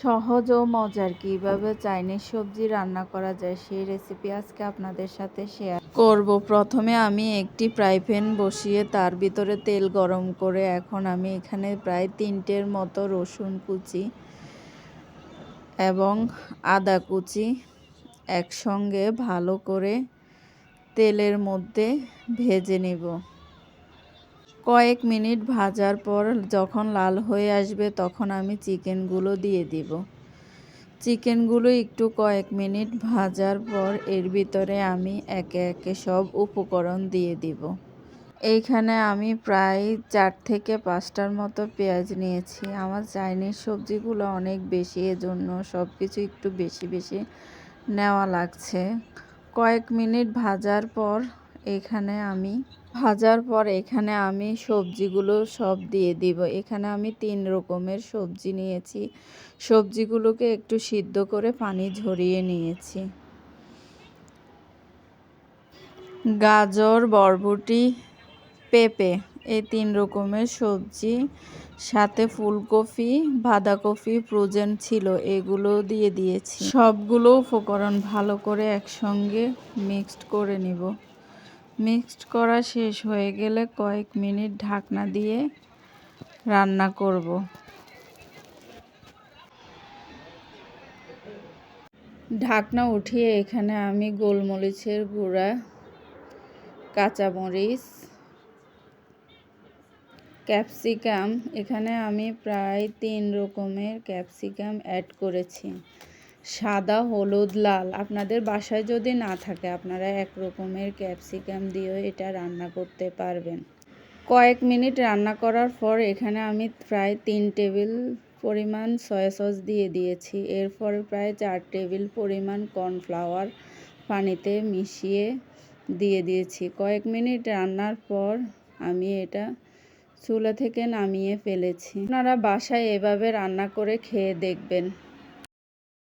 সহজ ও মজার কিভাবে চাইনিজ সবজি রান্না করা যায় সেই রেসিপি আজকে আপনাদের সাথে শেয়ার করব। প্রথমে আমি একটি ফ্রাই প্যান বসিয়ে তার ভিতরে তেল গরম করে এখন আমি এখানে প্রায় 3টের মতো রসুন কুচি এবং আদা কুচি একসঙ্গে ভালো করে তেলের মধ্যে ভেজে নেব। কয়েক মিনিট ভাজার পর যখন লাল হয়ে আসবে তখন আমি চিকেনগুলো দিয়ে দিব। চিকেনগুলো একটু কয়েক মিনিট ভাজার পর এর ভিতরে আমি একে একে সব উপকরণ দিয়ে দিব। এইখানে আমি প্রায় 4 থেকে 5টার মতো পেঁয়াজ নিয়েছি। আমার চাইনিজ সবজিগুলো অনেক বেশি, এজন্য সব কিছু একটু বেশি বেশি নেওয়া লাগছে। কয়েক মিনিট ভাজার পর এখানে আমি সবজিগুলো সব দিয়ে দিব। এখানে আমি 3 রকমের সবজি নিয়েছি। সবজিগুলোকে একটু সিদ্ধ করে পানি ঝরিয়ে নিয়েছি। গাজর, বরবটি, পেঁপে এই 3 রকমের সবজি, সাথে ফুলকপি, বাঁধাকপি ফ্রোজেন ছিল, এগুলো দিয়ে দিয়েছি। সবগুলো উপকরণ ভালো করে একসঙ্গে মিক্সড করে নিব। মিক্সড করা শেষ হয়ে গেলে কয়েক মিনিট ঢাকনা দিয়ে রান্না করব। ঢাকনা উঠিয়ে এখানে আমি গোলমরিচের গুঁড়া, কাঁচামরিচ, ক্যাপসিকাম, এখানে আমি প্রায় 3 রকমের ক্যাপসিকাম অ্যাড করেছি। সাদা, হলুদ, লাল আপনাদের বাসায় যদি না থাকে আপনারা 1 রকমের ক্যাপসিকাম দিয়েও এটা রান্না করতে পারবেন। কয়েক মিনিট রান্না করার পর এখানে আমি প্রায় 3 টেবিল পরিমাণ সয়া সস দিয়ে দিয়েছি। এরপর প্রায় 4 টেবিল পরিমাণ কর্নফ্লাওয়ার পানিতে মিশিয়ে দিয়ে দিয়েছি। কয়েক মিনিট রান্নার পর আমি এটা চুলা থেকে নামিয়ে ফেলেছি। আপনারা বাসায় এভাবে রান্না করে খেয়ে দেখবেন।